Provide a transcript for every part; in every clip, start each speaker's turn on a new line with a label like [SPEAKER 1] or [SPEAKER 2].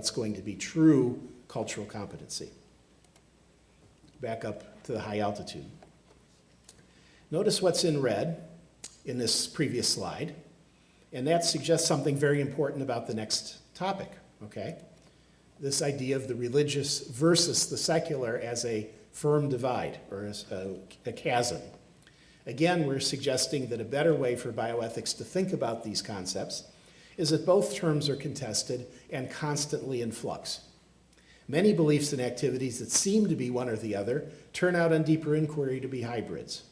[SPEAKER 1] what's going to be true cultural competency. Back up to the high altitude. Notice what's in red in this previous slide, and that suggests something very important about the next topic, okay? This idea of the religious versus the secular as a firm divide, or as a chasm. Again, we're suggesting that a better way for bioethics to think about these concepts is that both terms are contested and constantly in flux. Many beliefs and activities that seem to be one or the other turn out on deeper inquiry to be hybrids.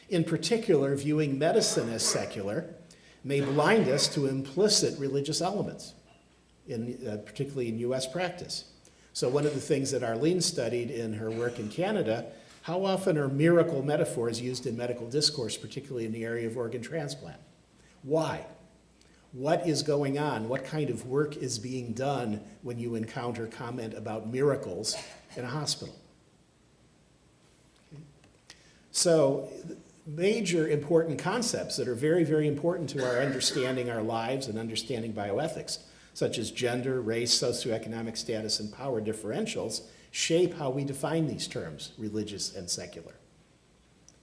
[SPEAKER 1] In particular, viewing medicine as secular may blind us to implicit religious elements, particularly in US practice. So one of the things that Arlene studied in her work in Canada, how often are miracle metaphors used in medical discourse, particularly in the area of organ transplant? Why? What is going on? What kind of work is being done when you encounter comment about miracles in a hospital? Okay. So major important concepts that are very, very important to our understanding our lives and understanding bioethics, such as gender, race, socioeconomic status, and power differentials, shape how we define these terms, religious and secular,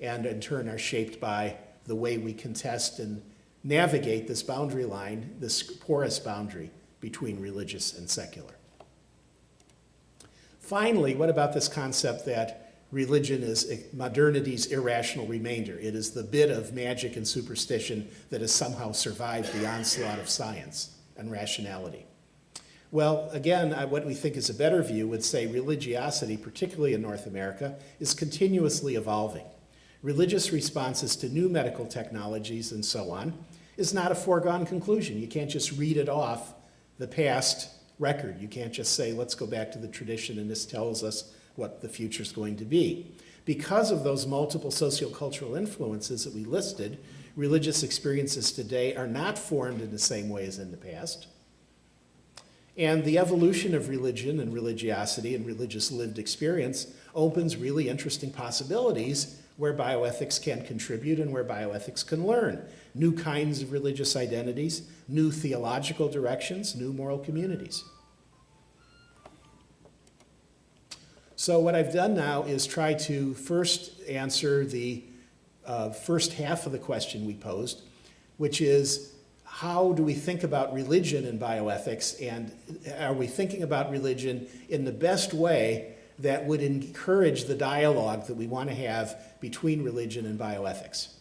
[SPEAKER 1] and in turn are shaped by the way we contest and navigate this boundary line, this porous boundary between religious and secular. Finally, what about this concept that religion is modernity's irrational remainder? It is the bit of magic and superstition that has somehow survived the onslaught of science and rationality. Well, again, what we think is a better view would say religiosity, particularly in North America, is continuously evolving. Religious responses to new medical technologies and so on is not a foregone conclusion. You can't just read it off the past record. You can't just say, let's go back to the tradition and this tells us what the future is going to be. Because of those multiple sociocultural influences that we listed, religious experiences today are not formed in the same way as in the past. And the evolution of religion and religiosity and religious lived experience opens really interesting possibilities where bioethics can contribute and where bioethics can learn. New kinds of religious identities, new theological directions, new moral communities. So what I've done now is try to first answer the first half of the question we posed, which is, how do we think about religion in bioethics, and are we thinking about religion in the best way that would encourage the dialogue that we want to have between religion and bioethics?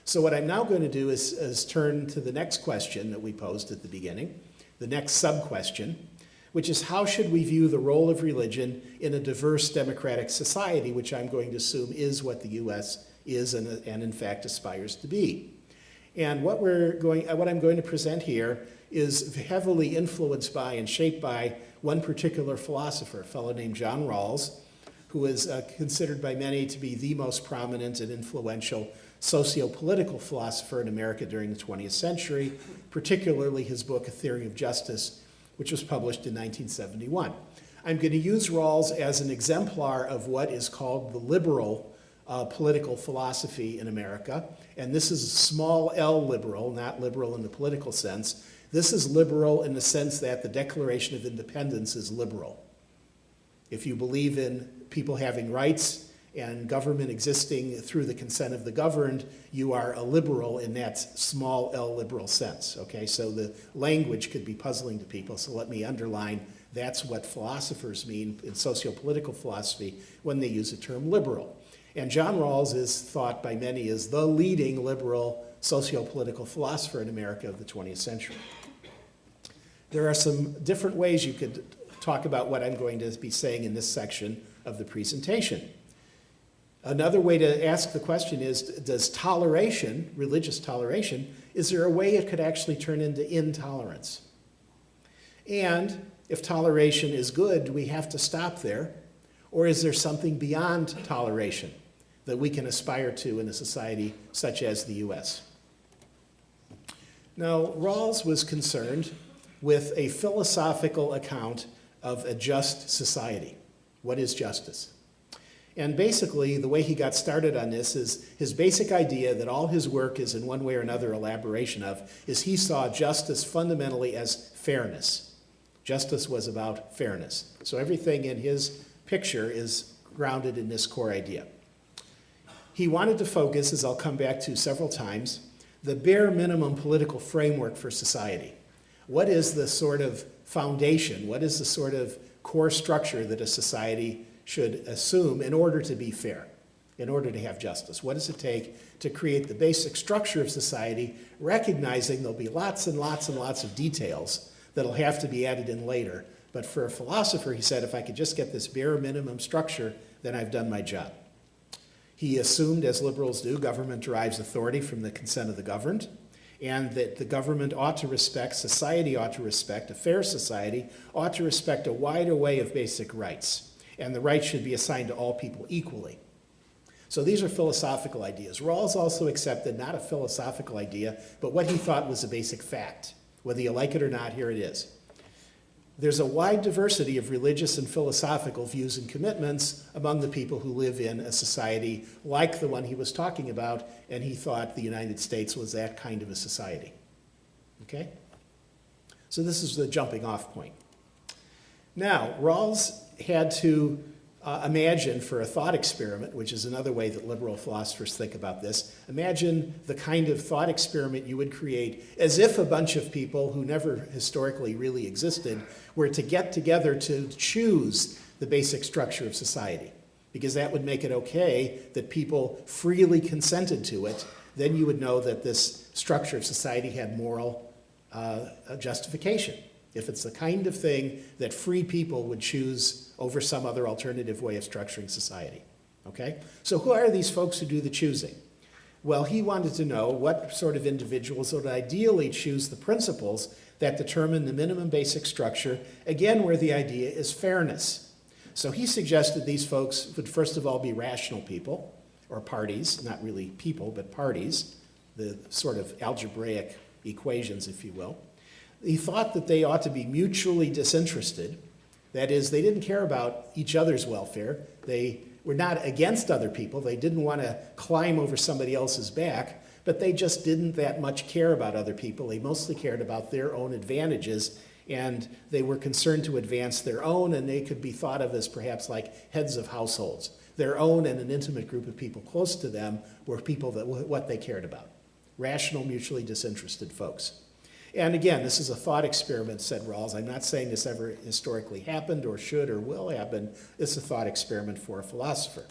[SPEAKER 1] So what I'm now going to do is turn to the next question that we posed at the beginning, the next sub-question, which is how should we view the role of religion in a diverse democratic society, which I'm going to assume is what the US is and in fact aspires to be. And what I'm going to present here is heavily influenced by and shaped by one particular philosopher, a fellow named John Rawls, who is considered by many to be the most prominent and influential socio-political philosopher in America during the 20th century, particularly his book, A Theory of Justice, which was published in 1971. I'm going to use Rawls as an exemplar of what is called the liberal political philosophy in America. And this is small l liberal, not liberal in the political sense. This is liberal in the sense that the Declaration of Independence is liberal. If you believe in people having rights and government existing through the consent of the governed, you are a liberal in that small l liberal sense, okay? So the language could be puzzling to people, so let me underline that's what philosophers mean in socio-political philosophy when they use the term liberal. And John Rawls is thought by many as the leading liberal socio-political philosopher in America of the 20th century. There are some different ways you could talk about what I'm going to be saying in this section of the presentation. Another way to ask the question is, does toleration, religious toleration, is there a way it could actually turn into intolerance? And if toleration is good, do we have to stop there? Or is there something beyond toleration that we can aspire to in a society such as the US? Now, Rawls was concerned with a philosophical account of a just society. What is justice? And basically, the way he got started on this is his basic idea that all his work is in one way or another elaboration of, is he saw justice fundamentally as fairness. Justice was about fairness. So everything in his picture is grounded in this core idea. He wanted to focus, as I'll come back to several times, the bare minimum political framework for society. What is the sort of foundation? What is the sort of core structure that a society should assume in order to be fair, in order to have justice? What does it take to create the basic structure of society, recognizing there'll be lots and lots and lots of details that'll have to be added in later. But for a philosopher, he said, if I could just get this bare minimum structure, then I've done my job. He assumed, as liberals do, government derives authority from the consent of the governed, and that the government ought to respect, society ought to respect, a fair society ought to respect a wide array of basic rights, and the rights should be assigned to all people equally. So these are philosophical ideas. Rawls also accepted not a philosophical idea, but what he thought was a basic fact. Whether you like it or not, here it is. There's a wide diversity of religious and philosophical views and commitments among the people who live in a society like the one he was talking about, and he thought the United States was that kind of a society. Okay? So this is the jumping off point. Now, Rawls had to imagine for a thought experiment, which is another way that liberal philosophers think about this, imagine the kind of thought experiment you would create as if a bunch of people who never historically really existed were to get together to choose the basic structure of society, because that would make it okay that people freely consented to it. Then you would know that this structure of society had moral justification. If it's the kind of thing that free people would choose over some other alternative way of structuring society. Okay? So who are these folks who do the choosing? Well, he wanted to know what sort of individuals would ideally choose the principles that determine the minimum basic structure, again, where the idea is fairness. So he suggested these folks would first of all be rational people, or parties, not really people, but parties, the sort of algebraic equations, if you will. He thought that they ought to be mutually disinterested. That is, they didn't care about each other's welfare. They were not against other people. They didn't want to climb over somebody else's back, but they just didn't that much care about other people. They mostly cared about their own advantages, and they were concerned to advance their own, and they could be thought of as perhaps like heads of households. Their own and an intimate group of people close to them were people that what they cared about. Rational, mutually disinterested folks. And again, this is a thought experiment, said Rawls. I'm not saying this ever historically happened or should or will happen. It's a thought experiment for a philosopher.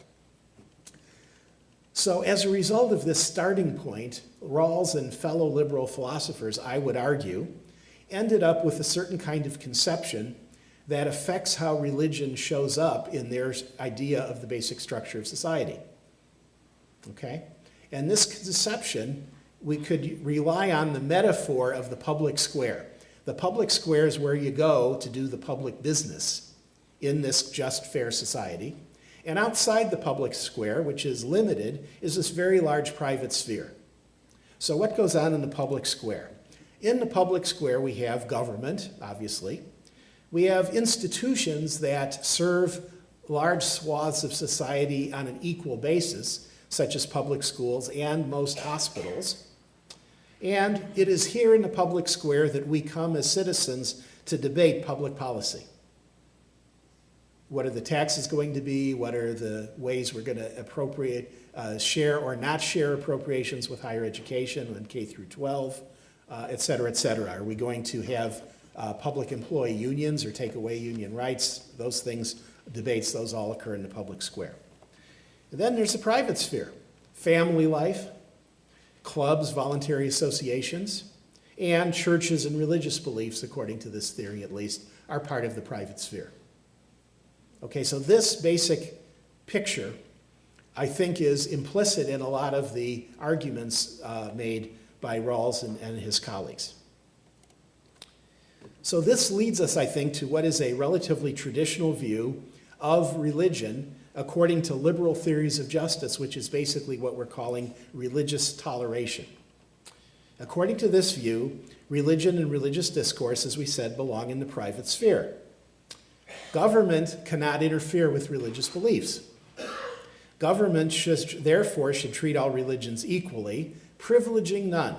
[SPEAKER 1] So as a result of this starting point, Rawls and fellow liberal philosophers, I would argue, ended up with a certain kind of conception that affects how religion shows up in their idea of the basic structure of society. Okay? And this conception, we could rely on the metaphor of the public square. The public square is where you go to do the public business in this just, fair society. And outside the public square, which is limited, is this very large private sphere. So what goes on in the public square? In the public square, we have government, obviously. We have institutions that serve large swaths of society on an equal basis, such as public schools and most hospitals. And it is here in the public square that we come as citizens to debate public policy. What are the taxes going to be? What are the ways we're going to appropriate, share or not share appropriations with higher education and K through 12, et cetera, et cetera? Are we going to have public employee unions or take away union rights? Those things, debates, those all occur in the public square. And then there's the private sphere, family life, clubs, voluntary associations, and churches and religious beliefs, according to this theory at least, are part of the private sphere. Okay, so this basic picture, I think, is implicit in a lot of the arguments made by Rawls and his colleagues. So this leads us, I think, to what is a relatively traditional view of religion according to liberal theories of justice, which is basically what we're calling religious toleration. According to this view, religion and religious discourse, as we said, belong in the private sphere. Government cannot interfere with religious beliefs. Government therefore should treat all religions equally, privileging none.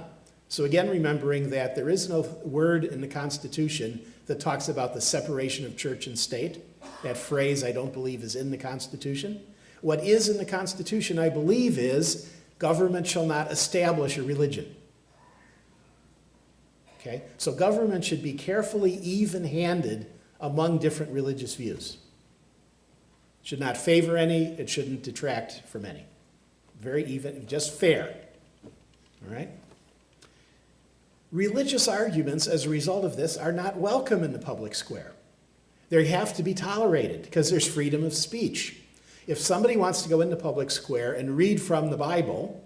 [SPEAKER 1] So again, remembering that there is no word in the Constitution that talks about the separation of church and state. That phrase, I don't believe, is in the Constitution. What is in the Constitution, I believe, is government shall not establish a religion. Okay? So government should be carefully even-handed among different religious views. It should not favor any, it shouldn't detract from any. Very even, just fair. All right? Religious arguments, as a result of this, are not welcome in the public square. They have to be tolerated because there's freedom of speech. If somebody wants to go into public square and read from the Bible,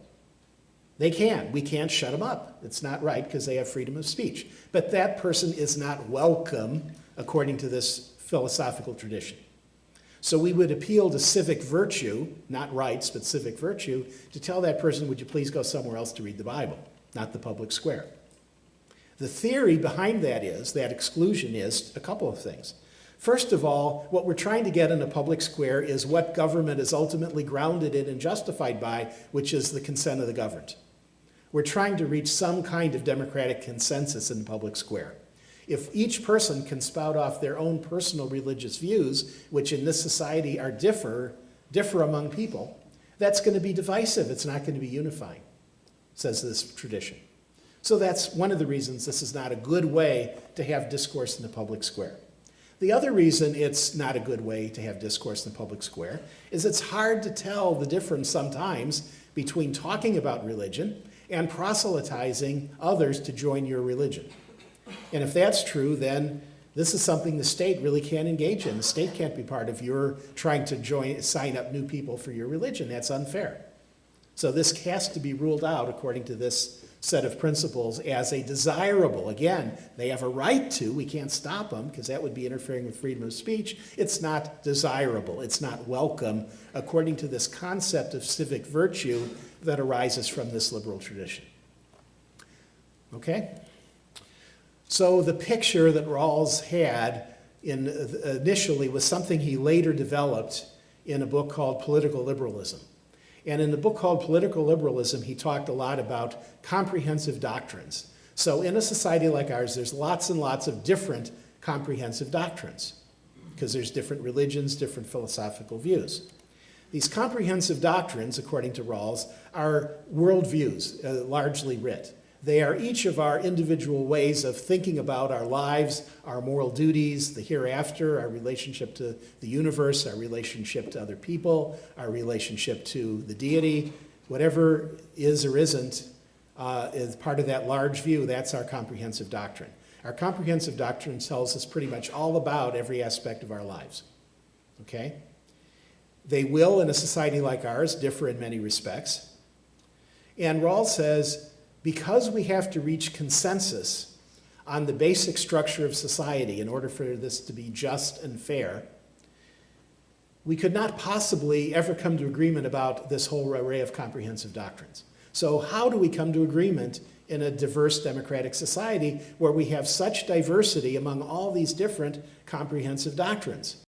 [SPEAKER 1] they can. We can't shut them up. It's not right because they have freedom of speech. But that person is not welcome according to this philosophical tradition. So we would appeal to civic virtue, not rights, but civic virtue, to tell that person, would you please go somewhere else to read the Bible, not the public square. The theory behind that exclusion is a couple of things. First of all, what we're trying to get in a public square is what government is ultimately grounded in and justified by, which is the consent of the governed. We're trying to reach some kind of democratic consensus in the public square. If each person can spout off their own personal religious views, which in this society are differ among people, that's going to be divisive. It's not going to be unifying, says this tradition. So that's one of the reasons this is not a good way to have discourse in the public square. The other reason it's not a good way to have discourse in the public square is it's hard to tell the difference sometimes between talking about religion and proselytizing others to join your religion. And if that's true, then this is something the state really can't engage in. The state can't be part of your trying to sign up new people for your religion. That's unfair. So this has to be ruled out according to this set of principles as a desirable. Again, they have a right to. We can't stop them because that would be interfering with freedom of speech. It's not desirable. It's not welcome according to this concept of civic virtue that arises from this liberal tradition. Okay? So the picture that Rawls had initially was something he later developed in a book called Political Liberalism. And in the book called Political Liberalism, he talked a lot about comprehensive doctrines. So in a society like ours, there's lots and lots of different comprehensive doctrines because there's different religions, different philosophical views. These comprehensive doctrines, according to Rawls, are worldviews, largely writ. They are each of our individual ways of thinking about our lives, our moral duties, the hereafter, our relationship to the universe, our relationship to other people, our relationship to the deity. Whatever is or isn't is part of that large view. That's our comprehensive doctrine. Our comprehensive doctrine tells us pretty much all about every aspect of our lives. Okay? They will, in a society like ours, differ in many respects. And Rawls says, because we have to reach consensus on the basic structure of society in order for this to be just and fair, we could not possibly ever come to agreement about this whole array of comprehensive doctrines. So how do we come to agreement in a diverse democratic society where we have such diversity among all these different comprehensive doctrines?